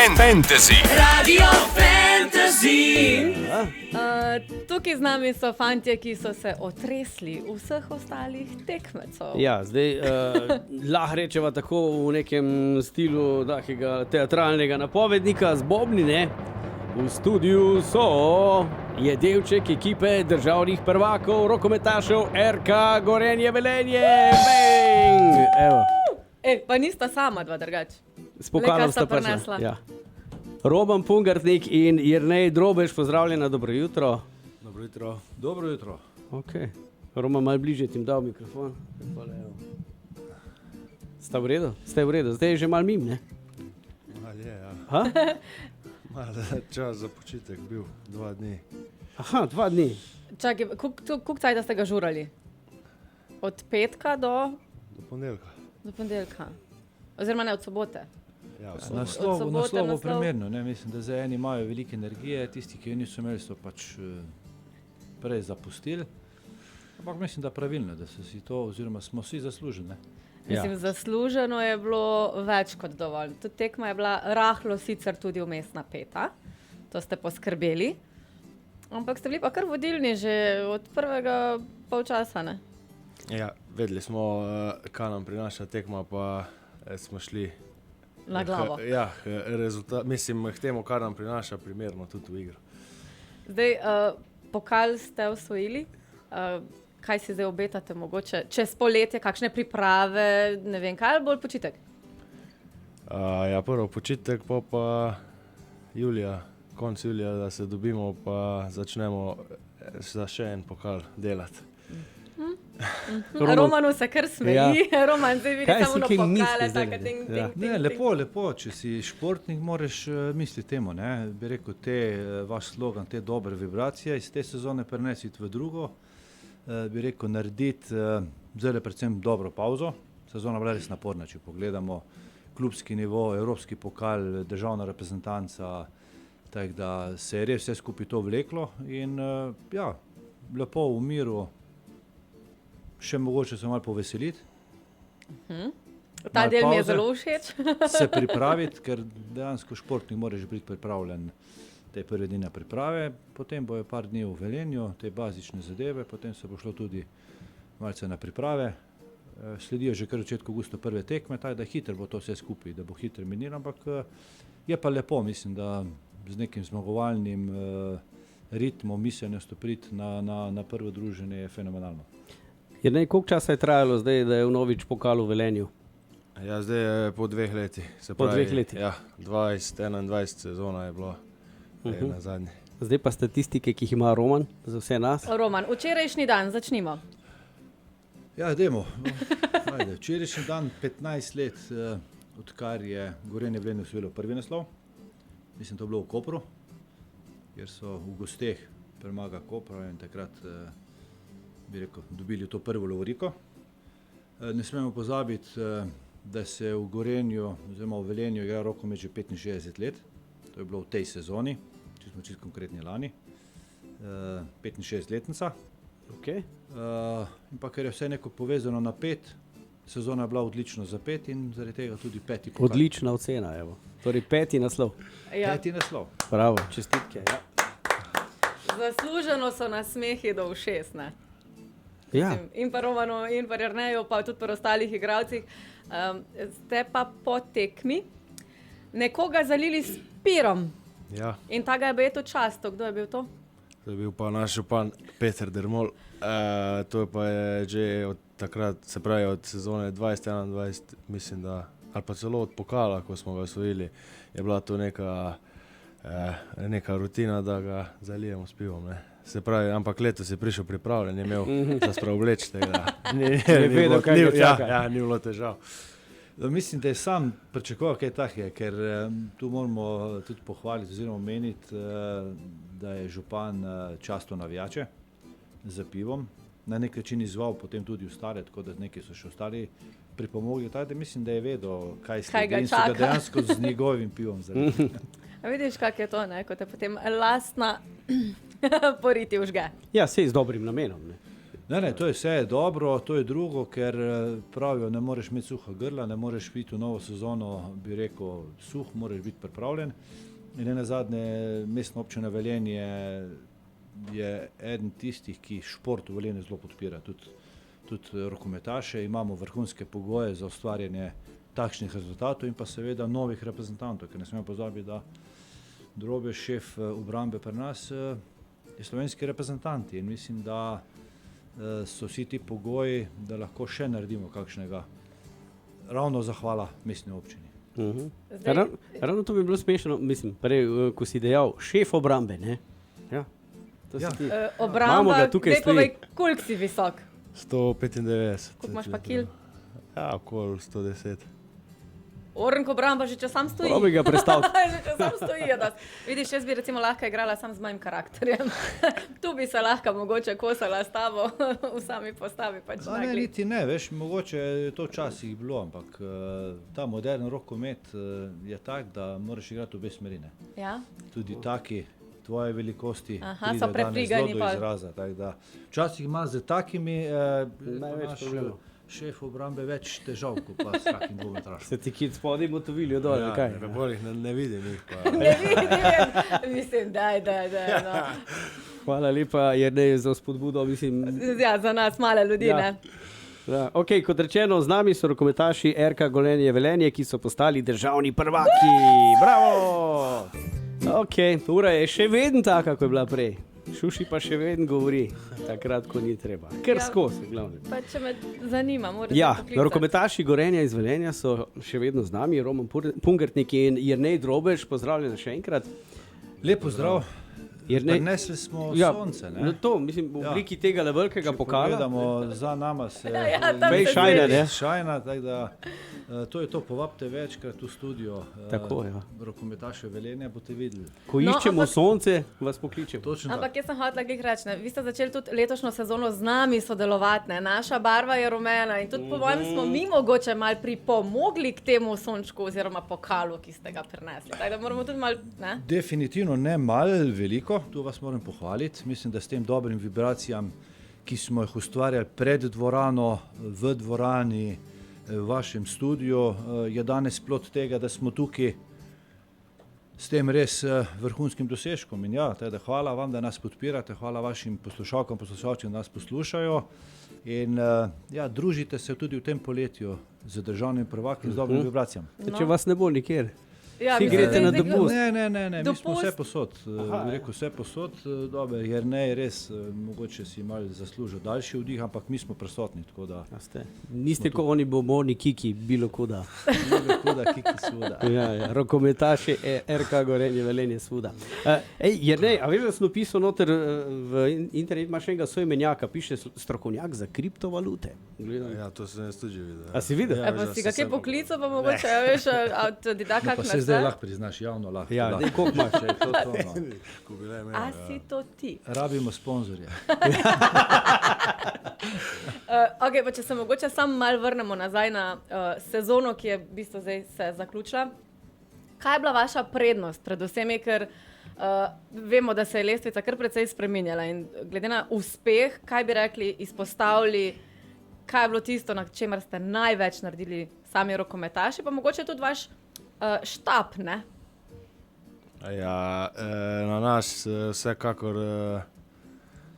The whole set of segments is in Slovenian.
Fantasy. Radio Fantasy. Tukaj z nami so fantje, ki so se otresli vseh ostalih tekmecev. Ja, zdaj lahko rečeva tako v nekem stilu takega teatralnega napovednika z bobni, ne? V studiu so jedevček ekipe državnih prvakov, rokometašev RK Gorenje Velenje. Bang! Evo. Pa nista sama dva drugače. S pokalom sta prišla. Ja. Roman Pungartnik in Jernej Drobež, pozdravljena, dobro jutro. Dobro jutro. Dobro jutro. Okay. Roman, malo bližje ti dal mikrofon. Ste v redu? Ste v redu? Zdaj je že malo mim, ne? Malo je, ja. Ha? Malo čas za počitek bil, 2 dni. Aha, 2 dni. Čakaj, koliko cajta ste ga žurali? Od petka do ponedeljka. Oziroma ne, od sobote. Ja, Naslovo primerno, ne? Mislim, da zdaj eni imajo veliko energije, tisti, ki jo niso imeli, so pač prej zapustili. Ampak mislim, da pravilno, da so si to, oziroma smo vsi zaslužili. Ne? Mislim, zasluženo je bilo več kot dovolj. Tudi tekma je bila rahlo sicer tudi vmes napeta, to ste poskrbeli, ampak ste bili pa kar vodilni že od prvega polčasa, ne? Ja, vedeli smo, kaj nam prinaša tekma, pa smo šli na glavo. Mislim, k temu, kar nam prinaša, primerno tudi v igro. Zdaj, pokal ste osvojili, kaj si zdaj obetate mogoče čez poletje, kakšne priprave, ne vem kaj, ali bolj počitek? Ja, prvo počitek, pa konec julija, da se dobimo, pa začnemo za še en pokal delati. Romanu se kar smeji, ja. Roman zdaj vidi samo na pokale, taka ding. Ne, lepo, če si športnik, moraš misliti temu, ne? Bi rekel, vaš slogan, te dobre vibracije iz te sezone prenesiti v drugo, bi rekel, narediti zdaj predvsem dobro pauzo. Sezona bila res naporna, če pogledamo klubski nivo, evropski pokal, državna reprezentanca, tako da se je res vse skupaj to vleklo in ja, lepo v miru, še mogoče se malo poveseliti. Ta del mi je zelo všeč. Se pripraviti, ker dejansko športnik moraš biti pripravljen te prve dni na priprave, potem bojo par dni v Velenju, te bazične zadeve, potem se bo šlo tudi malce na priprave. Sledijo že kar v začetku avgusta prve tekme, tako da hitro bo to vse skupaj, da bo hitro minilo, ampak je pa lepo, mislim, da z nekim zmagovalnim ritmom miselnostjo priti na prvo druženje je fenomenalno. Jernej, koliko časa je trajalo zdaj, da je vnovič pokal v Velenju? Ja, zdaj je po 2 letih. Po 2 letih? Ja, 20-21 sezona je bilo na zadnji. Zdaj pa statistike, ki jih ima Roman za vse nas. Roman, včerajšnji dan, začnimo. Ja, dajmo. Včerajšnji dan, 15 let, odkar je Gorenje Velenje osvojilo prvi naslov. Mislim, to je bilo v Kopru, kjer so v gosteh premaga Kopra in takrat bi rekel, dobili to prvo lovoriko. Ne smemo pozabiti, da se v Gorenju, oziroma v Velenju igra rokomet že 65 let. To je bilo v tej sezoni, če smo čisto konkretni lani. 65-letnica. Okay. In pa ker je vse neko povezano na 5, sezona je bila odlično za 5 in zaradi tega tudi 5. pokal. Odlična ocena, evo. Torej 5. naslov. Ja. 5. naslov. Bravo, čestitke. Ja. Zasluženo so nasmehi do ušes, ne? Ja. In pa Romanu, in pa Jerneju, pa tudi pri ostalih igralcih. Ste pa po tekmi nekoga zalili s pirom. Ja. In ta ga je bil to často. Kdo je bil to? To je bil pa naš župan Peter Dermol. To pa je že od takrat, se pravi od sezone 2021, mislim da, ali pa celo od pokala, ko smo ga osvojili, je bila to neka rutina, da ga zalijemo s pivom, ne. Se pravi, ampak letos je prišel pripravljen, je imel za spravleč tega. Ni bilo težav. Mislim, da je sam pričakoval kaj takega, ker tu moramo tudi pohvaliti oziroma omeniti, da je župan častil navijače za pivom, na nek način izval potem tudi ostale, tako da nekaj so še ostali pripomogli. Tako da mislim, da je vedel, kaj sledi in so ga dejansko z njegovim pivom zalili. A vidiš, kak je to, ne? Ko te potem lastna poriti užge. Ja, sej z dobrim namenom, ne? Ne, to je vse dobro, to je drugo, ker pravijo, ne moreš imeti suha grla, ne moreš biti v novo sezono, bi rekel, suh, moraš biti pripravljen. In nenazadnje mestna občina Velenje je eden tistih, ki šport v Velenju zelo podpira, tudi rokometaše, imamo vrhunske pogoje za ustvarjanje takšnih rezultatov in pa seveda novih reprezentantov, ker ne smemo pozabiti, da Drobež, šef obrambe pri nas, je slovenski reprezentant in mislim, da so vsi ti pogoji, da lahko še naredimo kakšnega, ravno zahvala mestni občini. Ravno to bi bilo smešno, mislim, prej, ko si dejal, šef obrambe, ne? Ja, to si ti. Imamo Obramba, ga tukaj daj povej, koliko si visok? 195. Koliko imaš pa kil? Ja, okoli 110. Orenk obramba že če sam stoji. Probi ga predstaviti. Že če sam stoji. Vidiš, jaz bi recimo lahko igrala sam z mojim karakterjem. Tu bi se lahko mogoče kosala s tabo v sami postavi. Pač Ne, niti ne, veš, mogoče je to včasih bilo, ampak ta modern rokomet je tak, da moraš igrati obe smeri. Ne. Ja? Tudi taki tvoje velikosti Aha, pride so danes prefrigani zelo do pol. izraza. Tak da, včasih ima z takimi Največ naš problemov. šef obrambe več težav, kot pa s takim dvometrašem. Se ti kit spodaj motovilijo dol, ja, kaj? Na bolih ne vidim jih. Pa. Ne vidim, mislim, daj. No. Hvala lepa, Jernej, za spodbudo, mislim. Ja, za nas male ljudi, Ja. ne? Ja, okay, kot rečeno, z nami so rokometaši RK Gorenje Velenje, ki so postali državni prvaki. Bravo! Okay, ura je še vedno taka, kot je bila prej. Šuši pa še vedno govori, takrat, ko ni treba. Ker Ja. skozi, glavno. Pa če me zanima, morate Ja, poklicati. rokometaši Gorenja iz Velenja so še vedno z nami, Roman Pungertnik in Jernej Drobež. Pozdravljeni še enkrat. Lep pozdrav. Prinesli smo sonce. Ne? No to, mislim, v obliki tega velikega Če pokala. pogledamo, za nama se tam Bej se šajne, zvedi. ne? šajna, tako da to je to, povabite večkrat v studio. Tako, ja. Rokometaše Velenja boste videli. Ko No, iščemo ampak- sonce, vas pokličemo. Točno Ampak jaz sem hotela glih reči, ne, vi ste začeli tudi letošnjo sezono z nami sodelovati, ne. Naša barva je rumena in tudi po mojem smo mi mogoče malo pripomogli k temu sončku oziroma pokalu, ki ste ga prinesli. Tako da moramo tudi malo, ne? Definitivno ne malo, veliko, tu vas moram pohvaliti. Mislim, da s tem dobrim vibracijam, ki smo jih ustvarjali pred dvorano, v dvorani, v vašem studiu, je danes plod tega, da smo tukaj s tem res vrhunskim dosežkom. In ja, teda hvala vam, da nas podpirate, hvala vašim poslušalkam, poslušalcem, da nas poslušajo. In ja, družite se tudi v tem poletju z državnim prvakom in z dobrim vibracijam. Če vas ne bo nikjer. Ja, Vsi mislim, greste na zdaj- dopust. Ne, mi smo Dopust. vse posod. Bi rekel, vse posod, dobro, jer ne, res, mogoče si malo zaslužil daljši vdih, ampak mi smo prisotni, tako da A ste? Niste kot oni bomboni kiki, bilo kuda. bilo kuda, kiki suda. Ja, rokometaši RK Gorenje Velenje svuda. Jernej, a veš, da sem napisal noter v internet, imaš enega soimenjaka, piše strokovnjak za kriptovalute. Gledam. Ja, to sem jaz tudi že videl. A si videl? Ja, pa si ga kaj poklical, pa mogoče, ja, veš, tudi da Pa kak se zdaj lahko priznaš, javno lahko. Ja, lahko. daj, koliko imaš? Če je to, no. Ko bi le imel, A si to ti? Rabimo sponzorje. Okay, pa če se mogoče samo malo vrnemo nazaj na sezono, ki je v bistvu zdaj se zaključila. Kaj je bila vaša prednost, predvsem je, ker vemo, da se je lestvica kar precej spreminjala in glede na uspeh, kaj bi rekli, izpostavili, kaj je bilo tisto, na čemer ste največ naredili sami rokometaši, pa mogoče tudi vaš štab, ne? Ja, na nas vsekakor,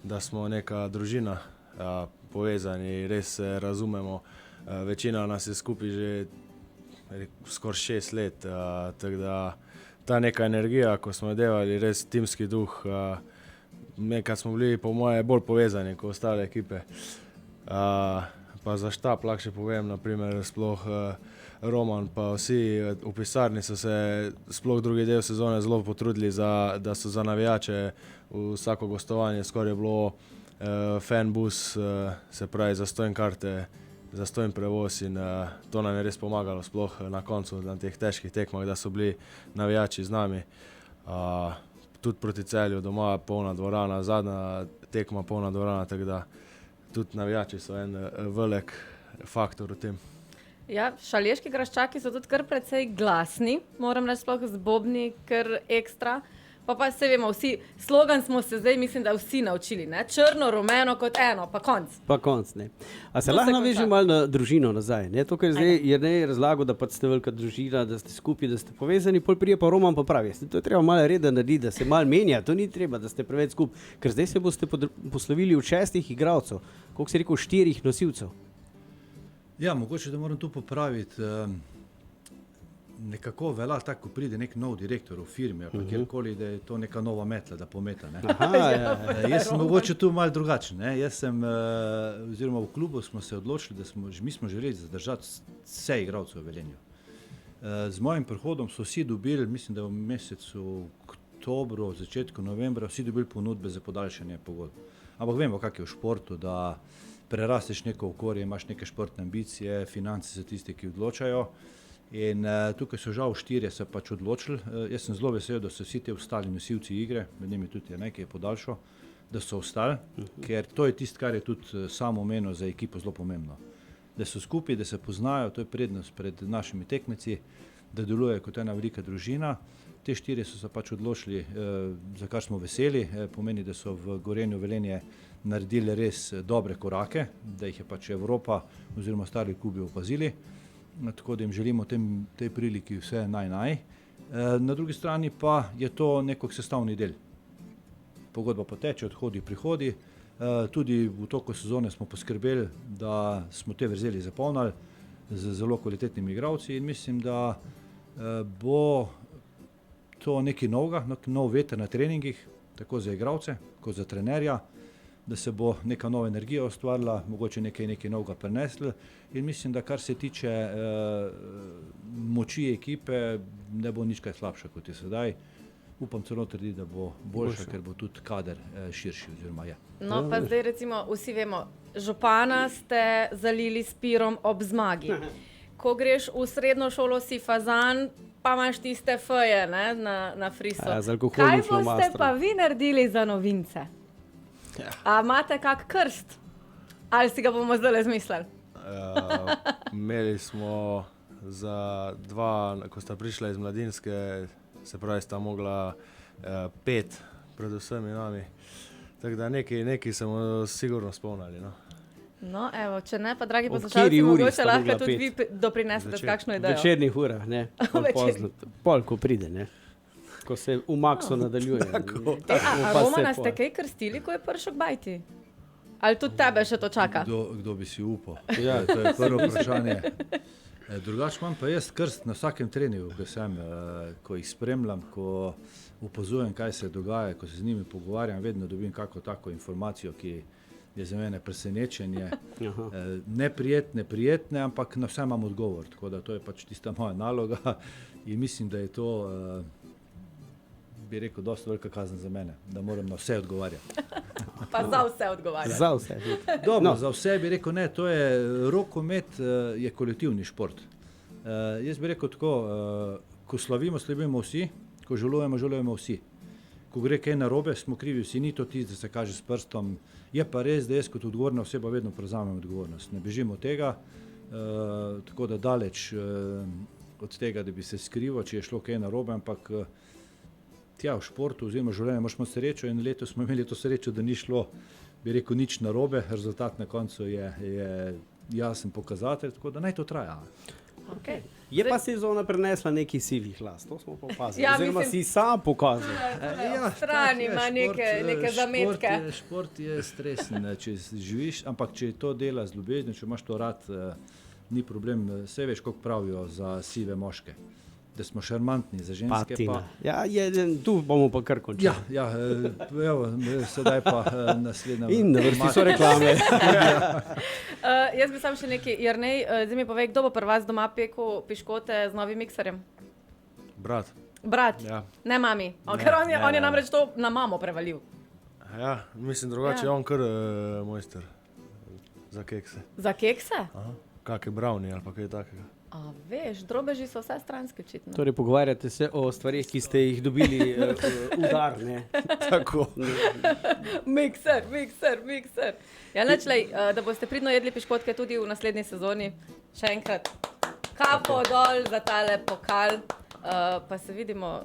da smo neka družina, povezani, res se razumemo. Večina nas je skupaj že skoraj 6 let, tako da ta neka energija, ko smo jo delali, res timski duh, nekaj smo bili po moje bolj povezani kot ostale ekipe. Pa za štab lahko še povem, naprimer, sploh Roman pa vsi v pisarni so se sploh drugi del sezone zelo potrudili, da so za navijače vsako gostovanje skoraj je bilo fanbus, se pravi zastonj karte, zastonj prevoz in to nam je res pomagalo sploh na koncu na teh težkih tekmah, da so bili navijači z nami. Tudi proti Celju doma polna dvorana, zadnja tekma polna dvorana, tako da tudi navijači so en velik faktor v tem. Ja, šaleški graščaki so tudi kar precej glasni, moram reči, sploh z bobni, kar ekstra. Pa se vemo, vsi, slogan smo se zdaj, mislim, da vsi naučili, ne? Črno, rumeno kot eno, pa konc. Pa konc, ne. A se To lahko se navežem konča. malo na družino nazaj, ne? To, kar zdaj je ne razlagal, da pač ste velika družina, da ste skupaj, da ste povezani, pol prije pa Roman pa pravi, to je treba malo reda narediti, da se malo menja, to ni treba, da ste preveč skupaj, ker zdaj se boste poslovili od 6 igralcev, koliko si rekel, 4 nosilcev. Ja, mogoče, da moram tu popraviti. Nekako velja tako, ko pride nek nov direktor v firmi, ali kjerkoli, da je to neka nova metla, da pometa. Ne? Aha, ja. Jaz sem mogoče tu malo drugačen. Ne? Jaz sem, oziroma v klubu smo se odločili, da mi smo želeli zadržati vse igralce v Velenju. Z mojim prihodom so vsi dobili, mislim, da v mesecu oktobru, v začetku novembra, vsi dobili ponudbe za podaljšanje pogodb. Ampak vemo, kak je v športu, da prerasteš neko okolje, imaš neke športne ambicije, finance so tisti, ki odločajo. In tukaj so žal 4 se pač odločili. Jaz sem zelo vesel, da so vsi te ostali nosilci igre, med njimi tudi nekaj je podaljšal, da so ostali, ker to je tisto, kar je tudi samo omenil za ekipo zelo pomembno. Da so skupaj, da se poznajo, to je prednost pred našimi tekmeci, da delujejo kot ena velika družina. Te 4 so se pač odločili, za kar smo veseli, pomeni, da so v Gorenju Velenje naredili res dobre korake, da jih je pač Evropa oziroma ostali klubi opazili. Tako da jim želimo tej priliki vse naj. Na drugi strani pa je to nekog sestavni del. Pogodba poteče, odhodi, prihodi. Tudi v toku sezone smo poskrbeli, da smo te vrzeli zapolnili z zelo kvalitetnimi igralci in mislim, da bo to nekaj novega, nov veter na treningih, tako za igralce, kot za trenerja, da se bo neka nova energija ustvarila, mogoče nekaj novega prenesli in mislim, da kar se tiče moči ekipe, ne bo nič kaj slabše kot je sedaj. Upam celo trditi, da bo boljša, ker bo tudi kader širši oziroma je. No, pa zdaj recimo vsi vemo, župana ste zalili s pirom ob zmagi. Ko greš v srednjo šolo, si fazan, pa imaš tiste feje, ne, na friso. Z alkoholnim Kaj boste flomastrom. pa vi naredili za novince? A imate kak krst? Ali si ga bomo zdaj izmislili? Imeli smo za 2, ko sta prišla iz mladinske, se pravi, sta mogla 5, predvsem nami. Tako da nekaj se bomo sigurno spomnili. No. No, evo, če ne, pa dragi Ob poslušalci, kateri uri mogoče sta lahko mogla tudi pet? vi doprinesete s Zvečer. kakšno V idejo. večernih urah, ne, Večer. pol, ko pride, ne. Ko se v maksu nadaljuje. A Romana ste kaj krstili, ko je prišel k bajti? Ali tudi tebe še to čaka? Kdo bi si upal? Ja. To je prvo vprašanje. Drugače imam pa jaz krst na vsakem treningu, ko jih spremljam, ko opazujem, kaj se dogaja, ko se z njimi pogovarjam, vedno dobim kako tako informacijo, ki je za mene presenečenje. Neprijetne, ampak na vse imam odgovor. Tako da to je pač tista moja naloga in mislim, da je to, bi rekel, dosti velika kazen za mene, da moram na vse odgovarjati. Pa za vse odgovarjati. Za vse. Dobro, No. za vse bi rekel ne, to je rokomet, je kolektivni šport. Jaz bi rekel tako, ko slavimo vsi, ko žalujemo vsi. Ko gre kaj narobe, smo krivi vsi, ni to tisto, da se kaže s prstom. Je pa res, da jaz kot odgovorna oseba vedno prevzamem odgovornost. Ne bežim od tega, tako da daleč od tega, da bi se skrival, če je šlo kaj narobe, ampak tja v športu oziroma v življenju imaš srečo in letos smo imeli to srečo, da ni šlo, bi rekel, nič narobe, rezultat na koncu je jasen pokazatelj, tako da naj to traja. Okay. Je pa sezona prenesla nekaj sivih las, to smo pa opazili. Ja, Oziroma mislim- si sam pokazal. Strani ima neke zametke. Šport je stresen, če živiš, ampak če to dela z ljubeznijo, če imaš to rad, ni problem. Vse veš, koliko pravijo za sive moške, da smo šarmantni, za ženske Patina. pa. Ja, tu bomo pa kar končali. Evo, sedaj pa naslednja. In na vrsti so reklame. Jaz bi sam še nekaj, Jernej, zdaj mi povej, kdo bo pri vas doma pekel piškote z novim mikserjem? Brat. Brat, Ja. ne mami, ker on je ne. namreč to na mamo prevalil. Ja, mislim drugače, Ja. je on kar mojster za kekse. Za kekse? Kake brownie ali pa kaj takega. A veš, drobeži so vse stranski očitno. Torej, pogovarjate se o stvarih, ki ste jih dobili udar, ne? Tako. Mikser. Ja, načlej, da boste pridno jedli piškotke tudi v naslednji sezoni. Še enkrat kapo dol za tale pokal, pa se vidimo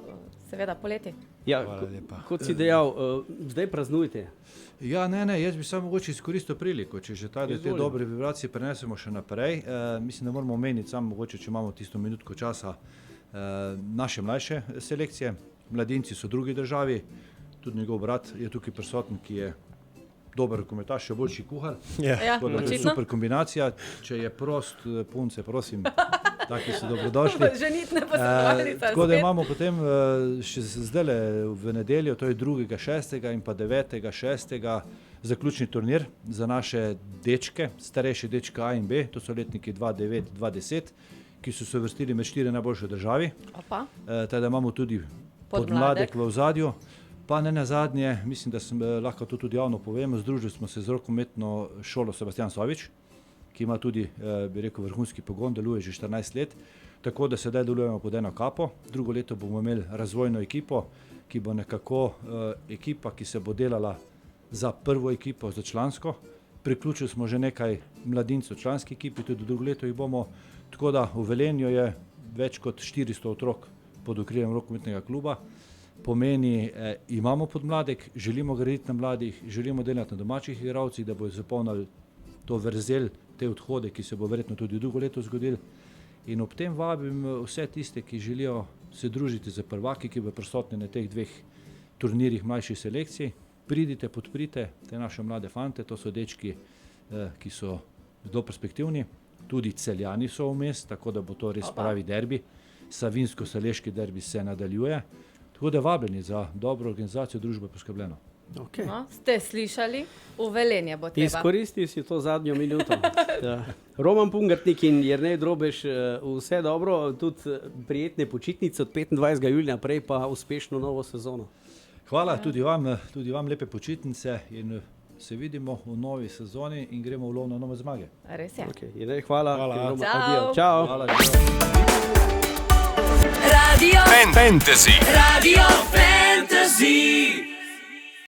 seveda poleti. Ja, Hvala lepa. kot si dejal, zdaj praznujte. Ja, ne, jaz bi samo mogoče izkoristil priliko, če že te Izvoli. dobre vibracije prenesemo še naprej. Mislim, da moramo omeniti samo mogoče, če imamo tisto minutko časa, naše mlajše selekcije. Mladinci so v drugi državi, tudi njegov brat je tukaj prisoten, ki je dober rokometaš, še boljši kuhar. Ja, Tako da to je očitno. super kombinacija. Če je prost, punce, prosim, taki so dobrodošli. Ženitne poslovalnice. Tako da imamo potem še zdajle v nedeljo, to je 2., 6. in pa 9., 6. zaključni turnir za naše dečke, starejše dečke A in B, to so letniki 2009, 2010, ki so se uvrstili med 4 najboljše v državi. Opa. Teda imamo tudi Podmladek. podmladek v ozadju. Pa ne nazadnje, mislim, da lahko to tudi javno povemo, združili smo se z rokometno šolo Sebastian Sovič, ki ima tudi, bi rekel, vrhunski pogon, deluje že 14 let, tako da sedaj delujemo pod eno kapo. Drugo leto bomo imeli razvojno ekipo, ki bo nekako ekipa, ki se bo delala za prvo ekipo, za člansko. Priključili smo že nekaj mladincev v članski ekipi, tudi drugo leto jih bomo, tako da v Velenju je več kot 400 otrok pod okriljem rokometnega kluba. Pomeni, imamo podmladek, želimo graditi na mladih, želimo delati na domačih igralcih, da bodo zapolnili to vrzel, te odhode, ki se bo verjetno tudi drugo leto zgodil. In ob tem vabim vse tiste, ki želijo se družiti z prvaki, ki bodo prisotni na teh 2 turnirjih mlajših selekcij. Pridite, podprite te naše mlade fante, to so dečki, ki so zelo perspektivni, tudi Celjani so vmes, tako da bo to res pravi derbi. Savinsko-saleški derbi se nadaljuje. Tako da vabljeni za dobro organizacijo, družbo je poskrbljeno. Okay. No, ste slišali? V Velenje bo treba. Izkoristi si to zadnjo minuto. Ja. Roman Pungartnik in Jernej Drobež, vse dobro, tudi prijetne počitnice od 25. julija naprej, pa uspešno novo sezono. Hvala tudi vam lepe počitnice in se vidimo v novi sezoni in gremo v lov na nove zmage. Res je. Okay. Jernej, hvala. Hvala. Roman, Ciao. adijo. Ciao. Hvala. Radio Fantasy. Radio Fan.